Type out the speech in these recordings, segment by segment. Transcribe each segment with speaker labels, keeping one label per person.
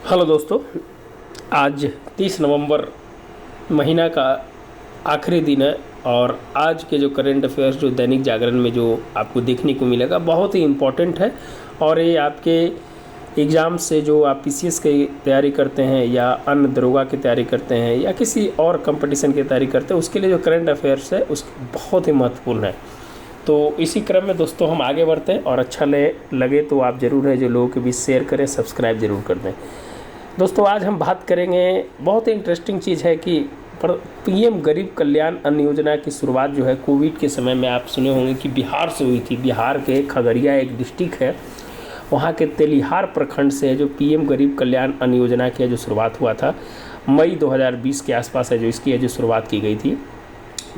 Speaker 1: Hello दोस्तों, आज 30 नवंबर महीना का आखिरी दिन है और आज के जो करंट अफेयर्स जो दैनिक जागरण में जो आपको देखने को मिलेगा बहुत ही इम्पोर्टेंट है। और ये आपके एग्ज़ाम से जो आप पीसीएस की तैयारी करते हैं या अन्य दरोगा की तैयारी करते हैं या किसी और कंपटीशन की तैयारी करते हैं उसके लिए जो करंट अफेयर्स है उस बहुत ही महत्वपूर्ण है। तो इसी क्रम में दोस्तों हम आगे बढ़ते हैं और अच्छा लगे तो आप ज़रूर है जो लोगों के बीच शेयर करें, सब्सक्राइब ज़रूर कर दें। दोस्तों आज हम बात करेंगे, बहुत ही इंटरेस्टिंग चीज़ है कि पीएम गरीब कल्याण अन्न योजना की शुरुआत जो है कोविड के समय में आप सुने होंगे कि बिहार से हुई थी। बिहार के खगड़िया एक डिस्ट्रिक्ट है, वहाँ के तेलिहार प्रखंड से है जो पीएम गरीब कल्याण अन्न योजना की जो शुरुआत हुआ था मई 2020 के आसपास है जो इसकी है जो शुरुआत की गई थी,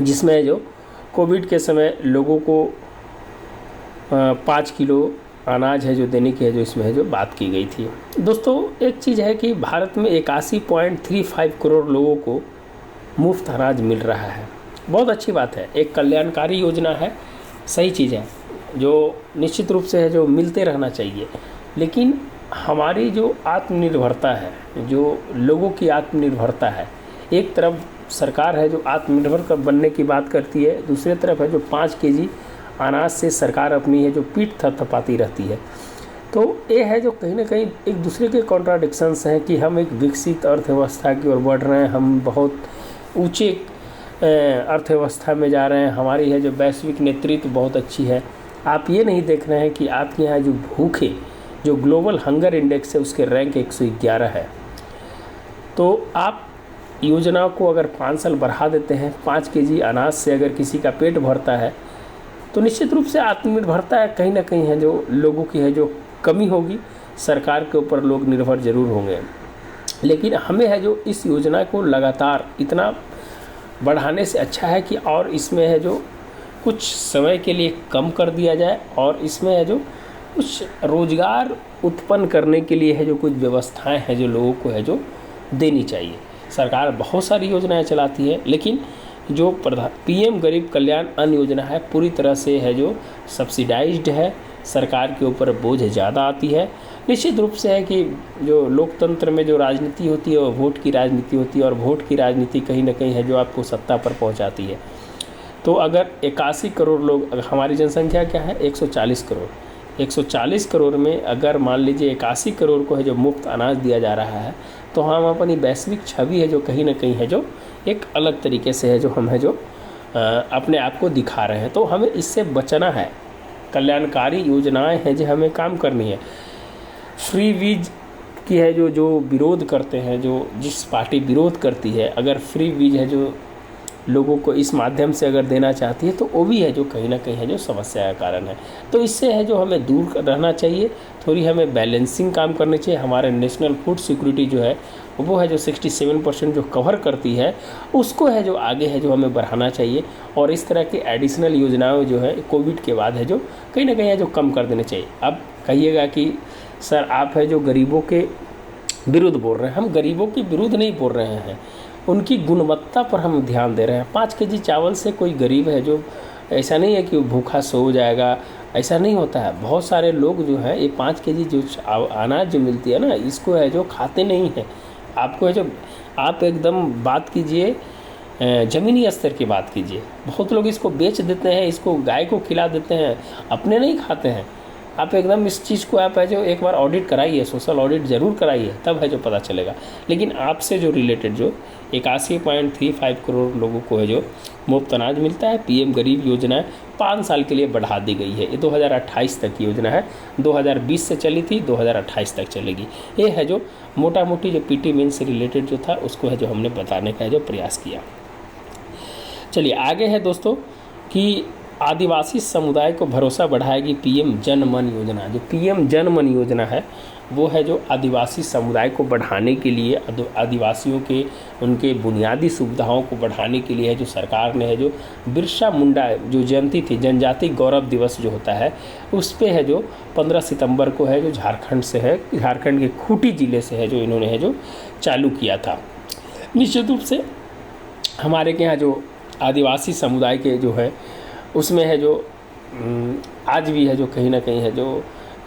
Speaker 1: जिसमें जो कोविड के समय लोगों को 5 किलो अनाज है जो देने की है जो इसमें है जो बात की गई थी। दोस्तों एक चीज़ है कि भारत में 81.35 करोड़ लोगों को मुफ्त अनाज मिल रहा है। बहुत अच्छी बात है, एक कल्याणकारी योजना है, सही चीज़ है जो निश्चित रूप से है जो मिलते रहना चाहिए। लेकिन हमारी जो आत्मनिर्भरता है, जो लोगों की आत्मनिर्भरता है, एक तरफ सरकार है जो आत्मनिर्भर बनने की बात करती है, दूसरी तरफ है जो 5 केजी अनाज से सरकार अपनी है जो पीठ थपथपाती रहती है। तो ये है जो कहीं ना कहीं एक दूसरे के कॉन्ट्राडिक्शंस हैं कि हम एक विकसित अर्थव्यवस्था की ओर बढ़ रहे हैं, हम बहुत ऊंचे अर्थव्यवस्था में जा रहे हैं, हमारी है जो वैश्विक नेतृत्व बहुत अच्छी है। आप ये नहीं देख रहे हैं कि आपके यहाँ जो भूखे जो ग्लोबल हंगर इंडेक्स है उसके रैंक 111 है। तो आप योजनाओं को अगर 5 साल बढ़ा देते हैं, 5 केजी अनाज से अगर किसी का पेट भरता है तो निश्चित रूप से आत्मनिर्भरता है कहीं ना कहीं है जो लोगों की है जो कमी होगी, सरकार के ऊपर लोग निर्भर जरूर होंगे। लेकिन हमें है जो इस योजना को लगातार इतना बढ़ाने से अच्छा है कि और इसमें है जो कुछ समय के लिए कम कर दिया जाए और इसमें है जो कुछ रोज़गार उत्पन्न करने के लिए है जो कुछ व्यवस्थाएं हैं जो लोगों को है जो देनी चाहिए। सरकार बहुत सारी योजनाएं चलाती है, लेकिन जो पीएम गरीब कल्याण अन्न योजना है पूरी तरह से है जो सब्सिडाइज्ड है, सरकार के ऊपर बोझ ज़्यादा आती है। निश्चित रूप से है कि जो लोकतंत्र में जो राजनीति होती है वो वोट की राजनीति होती है और वोट की राजनीति कहीं ना कहीं है जो आपको सत्ता पर पहुंचाती है। तो अगर 81 करोड़ लोग, अगर हमारी जनसंख्या क्या है 140 करोड़, 140 करोड़ में अगर मान लीजिए 81 करोड़ को है जो मुफ्त अनाज दिया जा रहा है तो हम अपनी वैश्विक छवि है जो कहीं ना कहीं है जो एक अलग तरीके से है जो हम है जो अपने आप को दिखा रहे हैं। तो हमें इससे बचना है, कल्याणकारी योजनाएं हैं जो हमें काम करनी है। फ्री बीज की है जो विरोध करते हैं, जो जिस पार्टी विरोध करती है, अगर फ्री बीज है जो लोगों को इस माध्यम से अगर देना चाहती है तो वो भी है जो कहीं ना कहीं है जो समस्या का कारण है। तो इससे है जो हमें दूर रहना चाहिए, थोड़ी हमें बैलेंसिंग काम करनी चाहिए। हमारे नेशनल फूड सिक्योरिटी जो है वो है जो 67% जो कवर करती है उसको है जो आगे है जो हमें बढ़ाना चाहिए। और इस तरह की एडिशनल योजनाएं जो है कोविड के बाद है जो कहीं ना कहीं है जो कम कर देने चाहिए। अब कहिएगा कि सर आप है जो गरीबों के विरुद्ध बोल रहे हैं, हम गरीबों के विरुद्ध नहीं बोल रहे हैं, उनकी गुणवत्ता पर हम ध्यान दे रहे हैं। 5 केजी चावल से कोई गरीब है जो ऐसा नहीं है कि वो भूखा सो जाएगा, ऐसा नहीं होता है। बहुत सारे लोग जो है ये 5 केजी जो अनाज जो मिलती है ना इसको है जो खाते नहीं हैं। आपको है जो आप एकदम बात कीजिए ज़मीनी स्तर की बात कीजिए, बहुत लोग इसको बेच देते हैं, इसको गाय को खिला देते हैं, अपने नहीं खाते हैं। आप एकदम इस चीज़ को आप है जो एक बार ऑडिट कराइए, सोशल ऑडिट ज़रूर कराइए, तब है जो पता चलेगा। लेकिन आपसे जो रिलेटेड जो 81.35 करोड़ लोगों को है जो मुफ्त अनाज मिलता है, पीएम गरीब योजना 5 साल के लिए बढ़ा दी गई है। ये 2028 तक की योजना है, 2020 से चली थी, 2028 तक चलेगी। ये है जो मोटा मोटी जो पीटी मेन से रिलेटेड जो था उसको है जो हमने बताने का है जो प्रयास किया। चलिए आगे है दोस्तों कि आदिवासी समुदाय को भरोसा बढ़ाएगी पीएम जन मन योजना। जो पीएम जन मन योजना है वो है जो आदिवासी समुदाय को बढ़ाने के लिए, आदिवासियों के उनके बुनियादी सुविधाओं को बढ़ाने के लिए है जो सरकार ने है जो बिरसा मुंडा जो जयंती थी, जनजाति गौरव दिवस जो होता है उस पर है जो 15 सितंबर को है जो झारखंड से है, झारखंड के खूंटी ज़िले से है जो इन्होंने है जो चालू किया था। निश्चित रूप से हमारे के यहाँ जो आदिवासी समुदाय के जो है उसमें है जो आज भी है जो कहीं ना कहीं है जो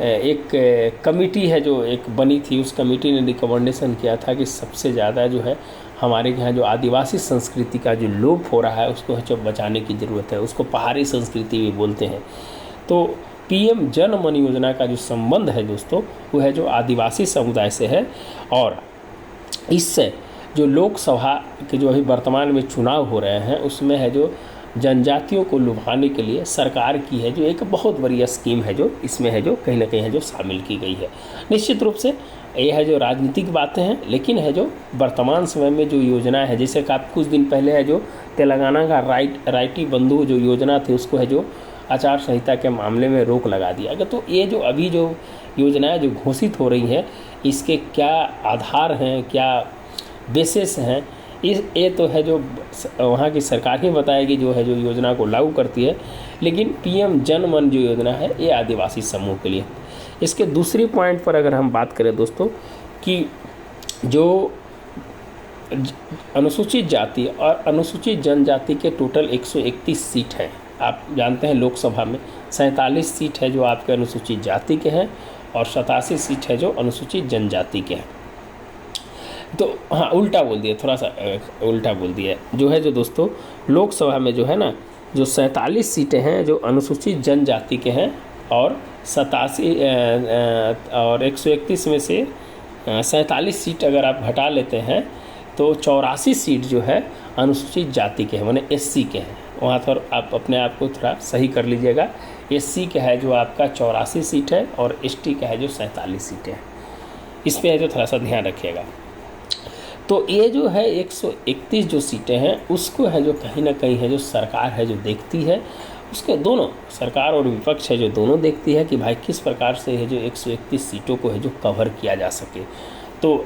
Speaker 1: एक कमेटी है जो एक बनी थी, उस कमेटी ने रिकमेंडेशन किया था कि सबसे ज़्यादा जो है हमारे यहाँ जो आदिवासी संस्कृति का जो लोप हो रहा है उसको जो बचाने की ज़रूरत है, उसको पहाड़ी संस्कृति भी बोलते हैं। तो पीएम जन मन योजना का जो संबंध है दोस्तों वो है जो आदिवासी समुदाय से है, और इससे जो लोकसभा के जो अभी वर्तमान में चुनाव हो रहे हैं उसमें है जो जनजातियों को लुभाने के लिए सरकार की है जो एक बहुत बड़ी स्कीम है जो इसमें है जो कहीं ना कहीं है जो शामिल की गई है। निश्चित रूप से ये है जो राजनीतिक बातें हैं, लेकिन है जो वर्तमान समय में जो योजना है, जैसे कि आप कुछ दिन पहले है जो तेलंगाना का राइटी बंधु जो योजना थी उसको है जो आचार संहिता के मामले में रोक लगा दिया गया। तो ये जो अभी जो योजनाएं जो घोषित हो रही हैं इसके क्या आधार हैं, क्या बेसिस हैं, ये तो है जो वहाँ की सरकार ही बताएगी जो है जो योजना को लागू करती है। लेकिन पीएम जन मन जो योजना है ये आदिवासी समूह के लिए। इसके दूसरी पॉइंट पर अगर हम बात करें दोस्तों कि जो अनुसूचित जाति और अनुसूचित जनजाति के टोटल 131 सीट हैं। आप जानते हैं लोकसभा में 47 सीट है जो आपके अनुसूचित जाति के हैं और 87 सीट है जो अनुसूचित जनजाति के हैं। तो हाँ, उल्टा बोल दिया, थोड़ा सा उल्टा बोल दिया जो है जो दोस्तों लोकसभा में जो है ना जो 47 सीटें हैं जो अनुसूचित जनजाति के हैं और 87 और 131 में से 47 सीट अगर आप घटा लेते हैं तो 84 सीट जो है अनुसूचित जाति के हैं, माने एससी के हैं। वहाँ पर आप अपने आप को थोड़ा सही कर लीजिएगा। एससी का है जो आपका 84 सीट है और एसटी का है जो 47 सीटें हैं। इस पर है जो थोड़ा सा ध्यान रखिएगा। तो ये जो है 131 जो सीटें हैं उसको है जो कहीं ना कहीं है जो सरकार है जो देखती है, उसके दोनों सरकार और विपक्ष है जो दोनों देखती है कि भाई किस प्रकार से है जो 131 सीटों को है जो कवर किया जा सके। तो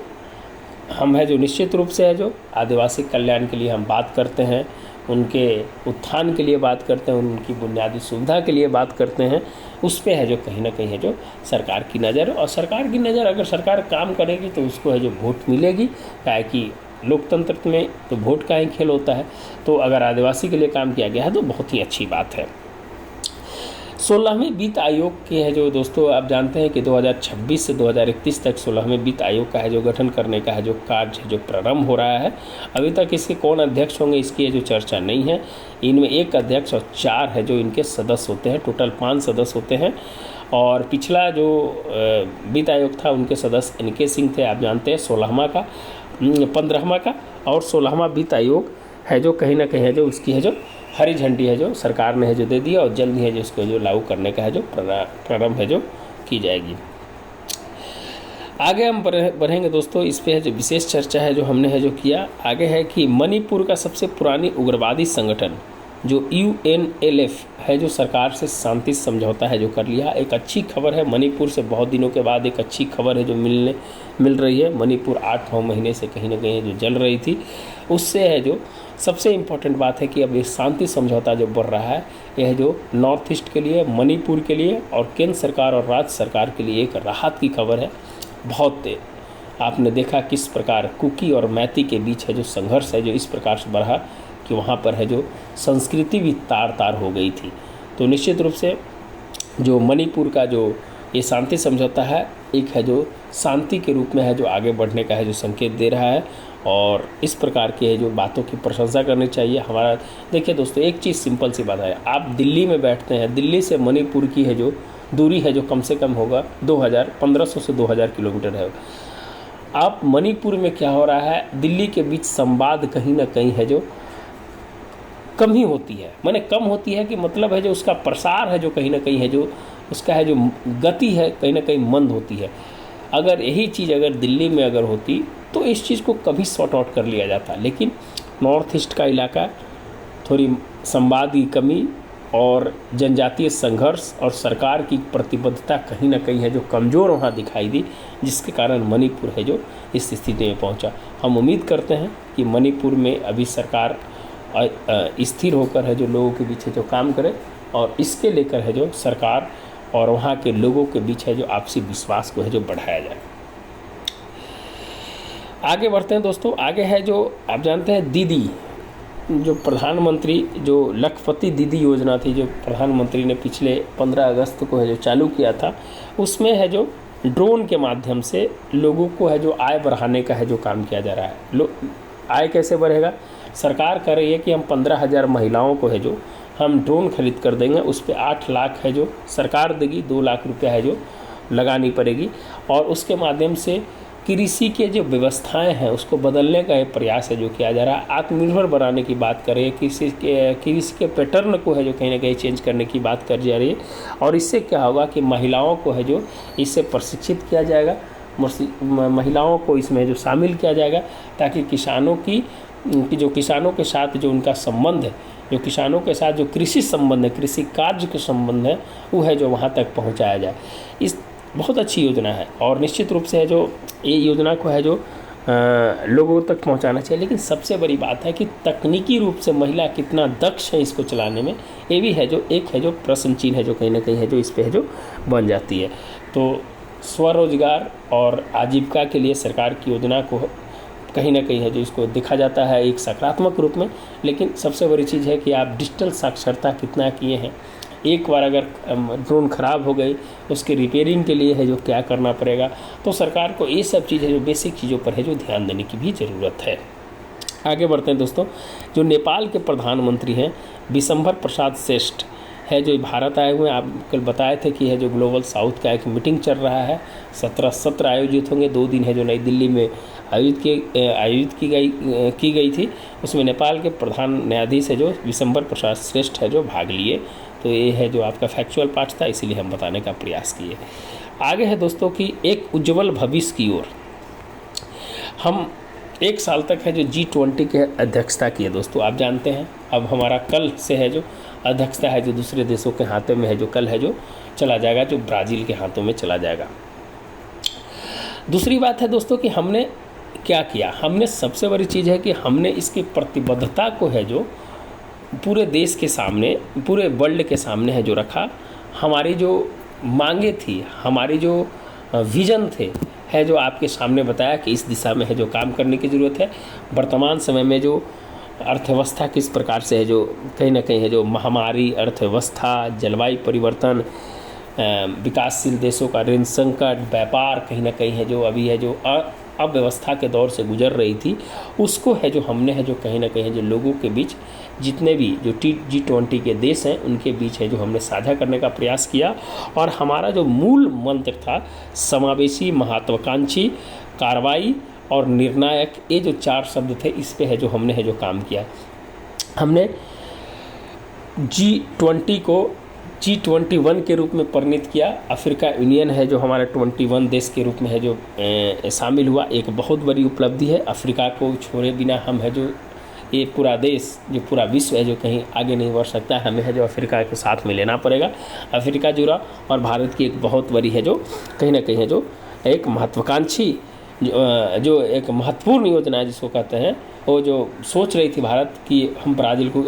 Speaker 1: हम है जो निश्चित रूप से है जो आदिवासी कल्याण के लिए हम बात करते हैं, उनके उत्थान के लिए बात करते हैं, उनकी बुनियादी सुविधा के लिए बात करते हैं। उस पे है जो कहीं ना कहीं है जो सरकार की नज़र, और सरकार की नज़र अगर सरकार काम करेगी तो उसको है जो वोट मिलेगी, क्या कि लोकतंत्र में तो वोट का ही खेल होता है। तो अगर आदिवासी के लिए काम किया गया है तो बहुत ही अच्छी बात है। 16वें वित्त आयोग के है जो दोस्तों आप जानते हैं कि 2026 से 2031 तक 16वें वित्त आयोग का है जो गठन करने का है जो कार्य है जो प्रारंभ हो रहा है। अभी तक इसके कौन अध्यक्ष होंगे इसकी जो चर्चा नहीं है। इनमें 1 अध्यक्ष और 4 है जो इनके सदस्य होते हैं, टोटल 5 सदस्य होते हैं। और पिछला जो वित्त आयोग था उनके सदस्य NK सिंह थे, आप जानते हैं 16वां का 15वां का, और 16वां वित्त आयोग है जो कहीं ना कहीं है जो उसकी है जो हरी झंडी है जो सरकार ने है जो दे दिया, और जल्द ही है जो इसको जो लागू करने का है जो प्रारंभ है जो की जाएगी। आगे हम बढ़ेंगे दोस्तों, इस पे है जो विशेष चर्चा है जो हमने है जो किया। आगे है कि मणिपुर का सबसे पुरानी उग्रवादी संगठन जो UNLF है जो सरकार से शांति समझौता है जो कर लिया। एक अच्छी खबर है, मणिपुर से बहुत दिनों के बाद एक अच्छी खबर है जो मिल रही है। मणिपुर 8-9 महीने से कहीं ना कहीं जो जल रही थी, उससे है जो सबसे इम्पोर्टेंट बात है कि अब ये शांति समझौता जो बढ़ रहा है यह जो नॉर्थ ईस्ट के लिए, मणिपुर के लिए और केंद्र सरकार और राज्य सरकार के लिए एक राहत की खबर है। बहुत आपने देखा किस प्रकार कुकी और मैती के बीच है जो संघर्ष है जो इस प्रकार से बढ़ा कि वहाँ पर है जो संस्कृति भी तार हो गई थी। तो निश्चित रूप से जो मणिपुर का जो ये शांति समझौता है एक है जो शांति के रूप में है जो आगे बढ़ने का है जो संकेत दे रहा है, और इस प्रकार के है जो बातों की प्रशंसा करनी चाहिए। हमारा देखिए दोस्तों, एक चीज़ सिंपल सी बात है, आप दिल्ली में बैठते हैं, दिल्ली से मणिपुर की है जो दूरी है जो कम से कम होगा 1500 से 2000 किलोमीटर है। आप मणिपुर में क्या हो रहा है, दिल्ली के बीच संवाद कहीं ना कहीं है जो कम ही होती है, माने कम होती है कि मतलब है जो उसका प्रसार है जो कहीं ना कहीं है जो उसका है जो गति है कहीं ना कहीं मंद होती है। अगर यही चीज़ अगर दिल्ली में अगर होती तो इस चीज़ को कभी सॉर्ट आउट कर लिया जाता, लेकिन नॉर्थ ईस्ट का इलाका थोड़ी संवाद की कमी और जनजातीय संघर्ष और सरकार की प्रतिबद्धता कहीं ना कहीं है जो कमज़ोर वहाँ दिखाई दी, जिसके कारण मणिपुर है जो इस स्थिति में पहुँचा। हम उम्मीद करते हैं कि मणिपुर में अभी सरकार स्थिर होकर है जो लोगों के बीच है जो काम करे, और इसके लेकर है जो सरकार और वहाँ के लोगों के बीच है जो आपसी विश्वास को है जो बढ़ाया जाए। आगे बढ़ते हैं दोस्तों, आगे है जो आप जानते हैं दीदी जो प्रधानमंत्री जो लखपति दीदी योजना थी, जो प्रधानमंत्री ने पिछले 15 अगस्त को है जो चालू किया था, उसमें है जो ड्रोन के माध्यम से लोगों को है जो आय बढ़ाने का है जो काम किया जा रहा है। आय कैसे बढ़ेगा? सरकार कर रही है कि हम 15,000 महिलाओं को है जो हम ड्रोन खरीद कर देंगे, उस पर 8 लाख है जो सरकार देगी, 2 लाख रुपया है जो लगानी पड़ेगी, और उसके माध्यम से कृषि के जो व्यवस्थाएं हैं उसको बदलने का एक प्रयास है जो किया जा रहा है। आत्मनिर्भर बनाने की बात कर रही है, कृषि के पैटर्न को है जो कहीं ना कहीं चेंज करने की बात कर जा रही है। और इससे क्या होगा कि महिलाओं को है जो इससे प्रशिक्षित किया जाएगा, महिलाओं को इसमें जो शामिल किया जाएगा, ताकि किसानों की जो किसानों के साथ जो उनका संबंध है, जो किसानों के साथ जो कृषि संबंध है, कृषि कार्य के संबंध है, वो है जो वहाँ तक पहुँचाया जाए। इस बहुत अच्छी योजना है और निश्चित रूप से है जो ये योजना को है जो लोगों तक पहुंचाना चाहिए। लेकिन सबसे बड़ी बात है कि तकनीकी रूप से महिला कितना दक्ष है इसको चलाने में, ये भी है जो एक है जो प्रश्न चिन्ह है जो कहीं ना कहीं है जो इस पे है जो बन जाती है। तो स्वरोजगार और आजीविका के लिए सरकार की योजना को कहीं ना कहीं है जो इसको देखा जाता है एक सकारात्मक रूप में। लेकिन सबसे बड़ी चीज़ है कि आप डिजिटल साक्षरता कितना किए हैं। एक बार अगर ड्रोन ख़राब हो गई, उसके रिपेयरिंग के लिए है जो क्या करना पड़ेगा। तो सरकार को ये सब चीज़ें जो बेसिक चीज़ों पर है जो ध्यान देने की भी ज़रूरत है। आगे बढ़ते हैं दोस्तों। जो नेपाल के प्रधानमंत्री हैं विशंभर प्रसाद श्रेष्ठ है जो भारत आए हुए हैं। आप कल बताए थे कि है जो ग्लोबल साउथ का एक मीटिंग चल रहा है, 17 सत्र आयोजित होंगे, 2 दिन है जो नई दिल्ली में आयोजित की गई थी। उसमें नेपाल के प्रधान न्यायाधीश है जो विशंभर प्रसाद श्रेष्ठ है जो भाग लिए। तो ये है जो आपका फैक्चुअल पार्ट था, इसीलिए हम बताने का प्रयास किए। आगे है दोस्तों कि एक उज्जवल भविष्य की ओर हम 1 साल तक है जो G20 के अध्यक्षता की है। दोस्तों आप जानते हैं अब हमारा कल से है जो अध्यक्षता है जो दूसरे देशों के हाथों में है जो कल है जो चला जाएगा, जो ब्राज़ील के हाथों में चला जाएगा। दूसरी बात है दोस्तों कि हमने क्या किया। हमने सबसे बड़ी चीज़ है कि हमने इसकी प्रतिबद्धता को है जो पूरे देश के सामने, पूरे वर्ल्ड के सामने है जो रखा। हमारी जो मांगे थी, हमारी जो विज़न थे है जो आपके सामने बताया कि इस दिशा में है जो काम करने की ज़रूरत है। वर्तमान समय में जो अर्थव्यवस्था किस प्रकार से है जो कहीं ना कहीं है जो महामारी, अर्थव्यवस्था, जलवायु परिवर्तन, विकासशील देशों का ऋण संकट, व्यापार कहीं ना कहीं है जो अभी है जो अव्यवस्था के दौर से गुजर रही थी, उसको है जो हमने है जो कहीं ना कहीं जो लोगों के बीच जितने भी जो G20 के देश हैं उनके बीच है जो हमने साझा करने का प्रयास किया। और हमारा जो मूल मंत्र था समावेशी, महत्वाकांक्षी, कार्रवाई और निर्णायक, ये जो 4 शब्द थे, इस पे है जो हमने है जो काम किया। हमने G20 को G21 के रूप में परिणित किया। अफ्रीका यूनियन है जो हमारा 21 देश के रूप में है जो शामिल हुआ, एक बहुत बड़ी उपलब्धि है। अफ्रीका को छोड़े बिना हम है जो ये पूरा देश, जो पूरा विश्व है जो कहीं आगे नहीं बढ़ सकता। हमें है जो अफ्रीका के साथ में लेना पड़ेगा। अफ्रीका जुड़ा और भारत की एक बहुत बड़ी है जो कहीं ना कहीं है जो एक महत्वाकांक्षी जो एक महत्वपूर्ण योजना है जिसको कहते हैं, वो जो सोच रही थी भारत कि हम ब्राज़ील को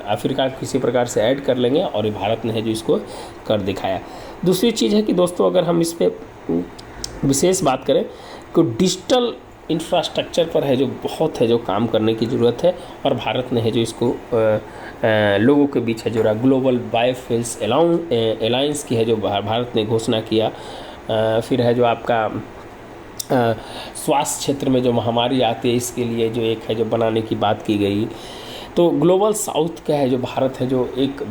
Speaker 1: अफ्रीका को किसी प्रकार से ऐड कर लेंगे, और ये भारत ने है जो इसको कर दिखाया। दूसरी चीज़ है कि दोस्तों अगर हम इस पर विशेष बात करें तो डिजिटल इंफ्रास्ट्रक्चर पर है जो बहुत है जो काम करने की ज़रूरत है। और भारत ने है जो इसको लोगों के बीच है जो ग्लोबल बायोफ्यूल्स अलायंस की है जो भारत ने घोषणा किया। फिर है जो आपका स्वास्थ्य क्षेत्र में जो महामारी आती है इसके लिए जो एक है जो बनाने की बात की गई। तो ग्लोबल साउथ का है जो भारत है जो एक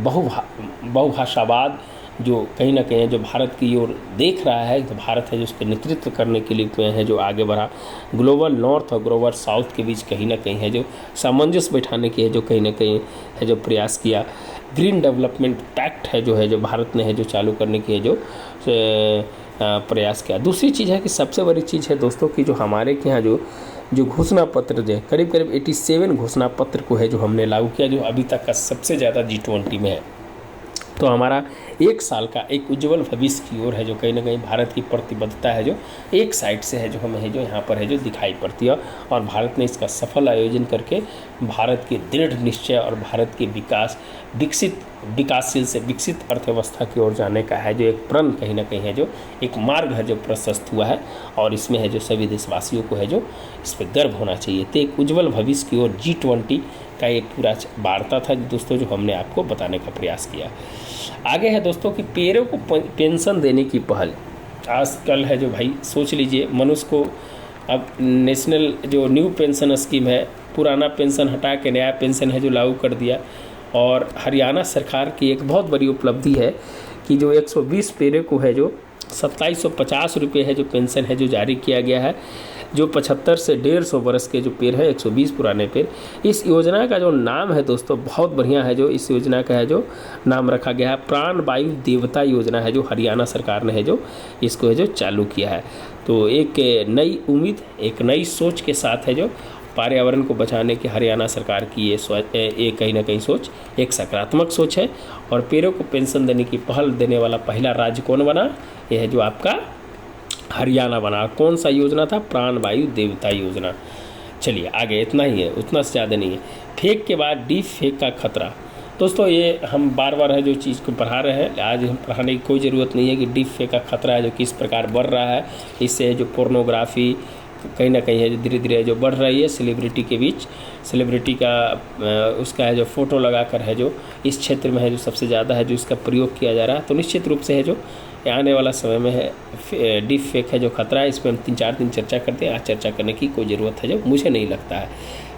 Speaker 1: बहुभाषावाद जो कहीं ना कहीं जो भारत की ओर देख रहा है, तो भारत है जो उसके नेतृत्व करने के लिए है जो आगे बढ़ा। ग्लोबल नॉर्थ और ग्लोबल साउथ के बीच कहीं ना कहीं है जो सामंजस्य बैठाने की है जो कहीं ना कहीं है जो प्रयास किया। ग्रीन डेवलपमेंट पैक्ट है जो भारत ने है जो चालू करने की है जो प्रयास किया। दूसरी चीज़ है कि सबसे बड़ी चीज़ है दोस्तों कि जो हमारे के यहाँ जो घोषणा पत्र जो करीब 87 घोषणा पत्र को है जो हमने लागू किया, जो अभी तक का सबसे ज़्यादा G20 में है। तो हमारा 1 साल का एक उज्जवल भविष्य की ओर है जो कहीं ना कहीं भारत की प्रतिबद्धता है जो एक साइड से है जो हमें है जो यहाँ पर है जो दिखाई पड़ती है। और भारत ने इसका सफल आयोजन करके भारत के दृढ़ निश्चय और भारत के विकासशील से विकसित अर्थव्यवस्था की ओर जाने का है जो एक प्रण कहीं ना कहीं है जो एक मार्ग है जो प्रशस्त हुआ है। और इसमें है जो सभी देशवासियों को है जो इस पर गर्व होना चाहिए। तो एक उज्जवल भविष्य की ओर G20 का एक पूरा वार्ता था दोस्तों, जो हमने आपको बताने का प्रयास किया। आगे है दोस्तों कि पेड़ों को पेंशन देने की पहल आजकल है जो भाई सोच लीजिए, मनुष्य को अब नेशनल जो न्यू पेंशन स्कीम है, पुराना पेंशन हटा के नया पेंशन है जो लागू कर दिया। और हरियाणा सरकार की एक बहुत बड़ी उपलब्धि है कि जो 120 पेड़ों को है जो 2750 रुपये है जो पेंशन है जो जारी किया गया है। जो 75 से 150 वर्ष के जो पेड़ है, 120 पुराने पेड़। इस योजना का जो नाम है दोस्तों बहुत बढ़िया है, जो इस योजना का है जो नाम रखा गया है प्राण वायु देवता योजना है, जो हरियाणा सरकार ने है जो इसको है जो चालू किया है। तो एक नई उम्मीद, एक नई सोच के साथ है जो पर्यावरण को बचाने की हरियाणा सरकार की ये कहीं ना कहीं सोच एक सकारात्मक सोच है। और पेड़ों को पेंशन देने की पहल देने वाला पहला राज्य कौन बना? यह है जो आपका हरियाणा बना। कौन सा योजना था? प्राण वायु देवता योजना। चलिए आगे, इतना ही है, उतना से ज़्यादा नहीं है। फेक के बाद डीप फेक का खतरा। दोस्तों ये हम बार बार है जो चीज़ को पढ़ा रहे हैं, आज हम पढ़ाने की कोई ज़रूरत नहीं है कि डीप फेक का खतरा है जो किस प्रकार बढ़ रहा है। इससे जो पोर्नोग्राफी कहीं ना कहीं है जो धीरे धीरे जो बढ़ रही है सेलिब्रिटी के बीच, सेलिब्रिटी का उसका है जो फ़ोटो लगाकर है जो इस क्षेत्र में है जो सबसे ज़्यादा है जो इसका प्रयोग किया जा रहा है। तो निश्चित रूप से है जो आने वाला समय में है डीप फेक है जो खतरा है, इस पर हम 3-4 दिन चर्चा करते हैं। आज चर्चा करने की कोई ज़रूरत है जो मुझे नहीं लगता है।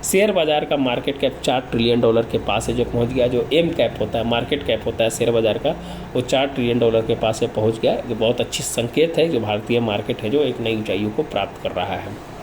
Speaker 1: शेयर बाज़ार का मार्केट कैप $4 ट्रिलियन के पास है जो पहुंच गया। जो एम कैप होता है, मार्केट कैप होता है शेयर बाज़ार का, वो $4 ट्रिलियन के पास है पहुंच गया। ये बहुत अच्छी संकेत है जो भारतीय मार्केट है जो एक नई ऊंचाइयों को प्राप्त कर रहा है।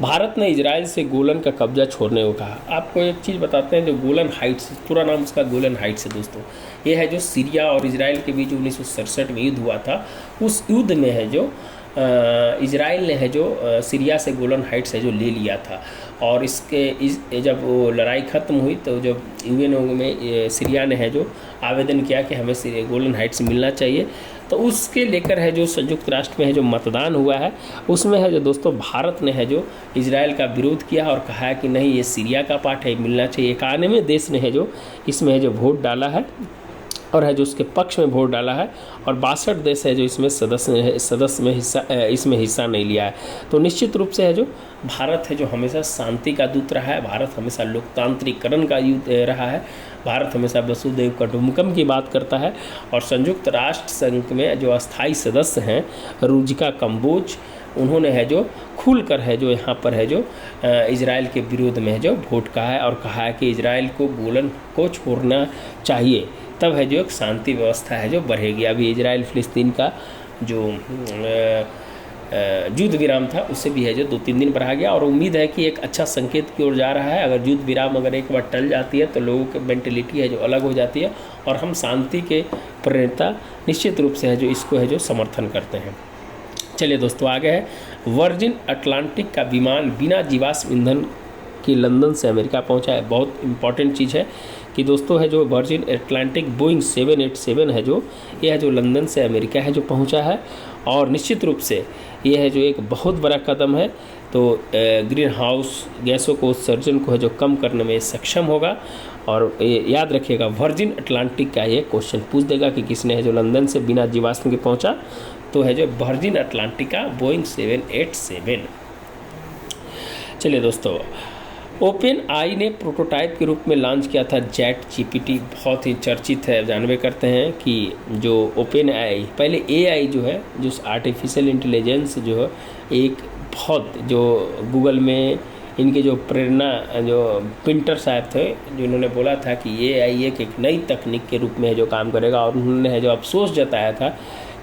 Speaker 1: भारत ने इजराइल से गोलन का कब्जा छोड़ने को कहा। आपको एक चीज़ बताते हैं, जो गोलन हाइट्स, पूरा नाम उसका गोलन हाइट्स है दोस्तों। ये है जो सीरिया और इजराइल के बीच 1967 में युद्ध हुआ था। उस युद्ध में है जो इजराइल ने है जो सीरिया से गोलन हाइट्स है जो ले लिया था। और जब वो लड़ाई ख़त्म हुई तो जब यूएन में सीरिया ने है जो आवेदन किया कि हमें गोलन हाइट्स मिलना चाहिए, तो उसके लेकर है जो संयुक्त राष्ट्र में है जो मतदान हुआ है, उसमें है जो दोस्तों भारत ने है जो इजराइल का विरोध किया और कहा है कि नहीं, ये सीरिया का पार्ट है, मिलना चाहिए। 91 देश ने है जो इसमें है जो वोट डाला है और है जो उसके पक्ष में वोट डाला है, और 62 देश है जो इसमें सदस्य में इसमें हिस्सा नहीं लिया है। तो निश्चित रूप से है जो भारत है जो हमेशा शांति का दूत रहा है, भारत हमेशा लोकतांत्रिकरण का रहा है, भारत हमेशा वसुधैव कुटुंबकम की बात करता है। और संयुक्त राष्ट्र संघ में जो अस्थायी सदस्य हैं रुजिका कम्बोज, उन्होंने है जो खुलकर है जो यहाँ पर है जो इजराइल के विरोध में है जो वोट कहा है और कहा है कि इजराइल को गोलन को छोड़ना चाहिए, तब है जो एक शांति व्यवस्था है जो बढ़ेगी। अभी इजराइल फिलिस्तीन का जो युद्ध विराम था उससे भी है जो 2-3 दिन बढ़ा गया, और उम्मीद है कि एक अच्छा संकेत की ओर जा रहा है। अगर युद्ध विराम अगर एक बार टल जाती है तो लोगों की मेंटलिटी है जो अलग हो जाती है, और हम शांति के प्रेरणा निश्चित रूप से है जो इसको है जो समर्थन करते हैं। चलिए दोस्तों आगे है, वर्जिन अटलांटिक का विमान बिना जीवाश्म ईंधन के लंदन से अमेरिका पहुंचा है। बहुत इंपॉर्टेंट चीज़ है कि दोस्तों है जो वर्जिन अटलांटिक बोइंग 787 है जो यह है जो लंदन से अमेरिका है जो पहुंचा है, और निश्चित रूप से यह है जो एक बहुत बड़ा कदम है। तो ग्रीन हाउस गैसों को उत्सर्जन को है जो कम करने में सक्षम होगा। और याद रखिएगा, वर्जिन अटलांटिक का ये क्वेश्चन पूछ देगा कि किसने है जो लंदन से बिना जीवाश्म के पहुंचा, तो है जो वर्जिन अटलांटिक का बोइंग 787। चलिए दोस्तों, ओपन आई ने प्रोटोटाइप के रूप में लॉन्च किया था चैट जीपीटी, बहुत ही चर्चित है। जानवे करते हैं कि जो ओपन आई, पहले एआई जो है जो आर्टिफिशियल इंटेलिजेंस जो है एक बहुत जो गूगल में इनके जो प्रेरणा जो पिंटर साहब थे, जिन्होंने बोला था कि एआई एक नई तकनीक के रूप में जो काम करेगा, और उन्होंने जो अफसोस जताया था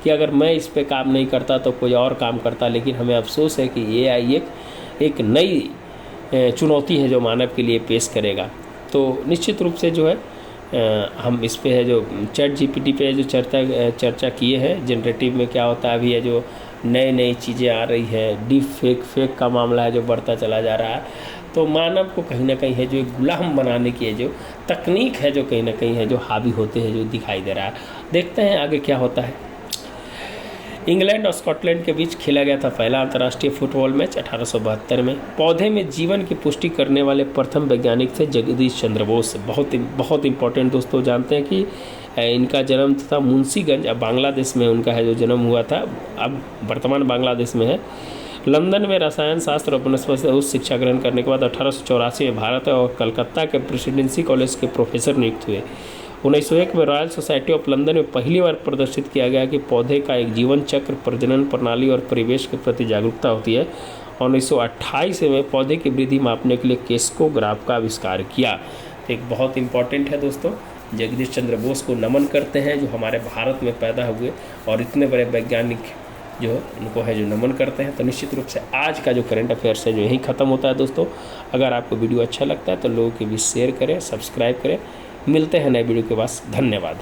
Speaker 1: कि अगर मैं इस पे काम नहीं करता तो कोई और काम करता, लेकिन हमें अफसोस है कि एआई एक नई चुनौती है जो मानव के लिए पेश करेगा। तो निश्चित रूप से जो है हम इस पे है जो चैट जीपीटी पे जो चर्चा किए हैं। जनरेटिव में क्या होता है, अभी है जो नई चीज़ें आ रही है, डीप फेक का मामला है जो बढ़ता चला जा रहा है। तो मानव को कहीं ना कहीं है जो गुलाम बनाने की जो तकनीक है जो कहीं ना कहीं है जो हावी होते हैं जो दिखाई दे रहा है। देखते हैं आगे क्या होता है। इंग्लैंड और स्कॉटलैंड के बीच खेला गया था पहला अंतर्राष्ट्रीय फुटबॉल मैच 1872 में। पौधे में जीवन की पुष्टि करने वाले प्रथम वैज्ञानिक थे जगदीश चंद्र बोस। बहुत इंपॉर्टेंट दोस्तों, जानते हैं कि इनका जन्म था मुंशीगंज, अब बांग्लादेश में उनका है जो जन्म हुआ था, अब वर्तमान बांग्लादेश में है। लंदन में रसायन शास्त्र और वनस्पति उच्च शिक्षा ग्रहण करने के बाद 1884 में भारत और कलकत्ता के प्रेसिडेंसी कॉलेज के प्रोफेसर नियुक्त हुए। 1901 में रॉयल सोसाइटी ऑफ लंदन में पहली बार प्रदर्शित किया गया कि पौधे का एक जीवन चक्र, प्रजनन प्रणाली और परिवेश के प्रति जागरूकता होती है। 1928 में पौधे की वृद्धि मापने के लिए केस्कोग्राफ का आविष्कार किया। तो एक बहुत इंपॉर्टेंट है दोस्तों, जगदीश चंद्र बोस को नमन करते हैं जो हमारे भारत में पैदा हुए और इतने बड़े वैज्ञानिक जो उनको है जो नमन करते हैं। तो निश्चित रूप से आज का जो करंट अफेयर्स है जो यहीं ख़त्म होता है दोस्तों। अगर आपको वीडियो अच्छा लगता है तो लोगों के बीच शेयर करें, सब्सक्राइब करें। मिलते हैं नए वीडियो के बाद। धन्यवाद।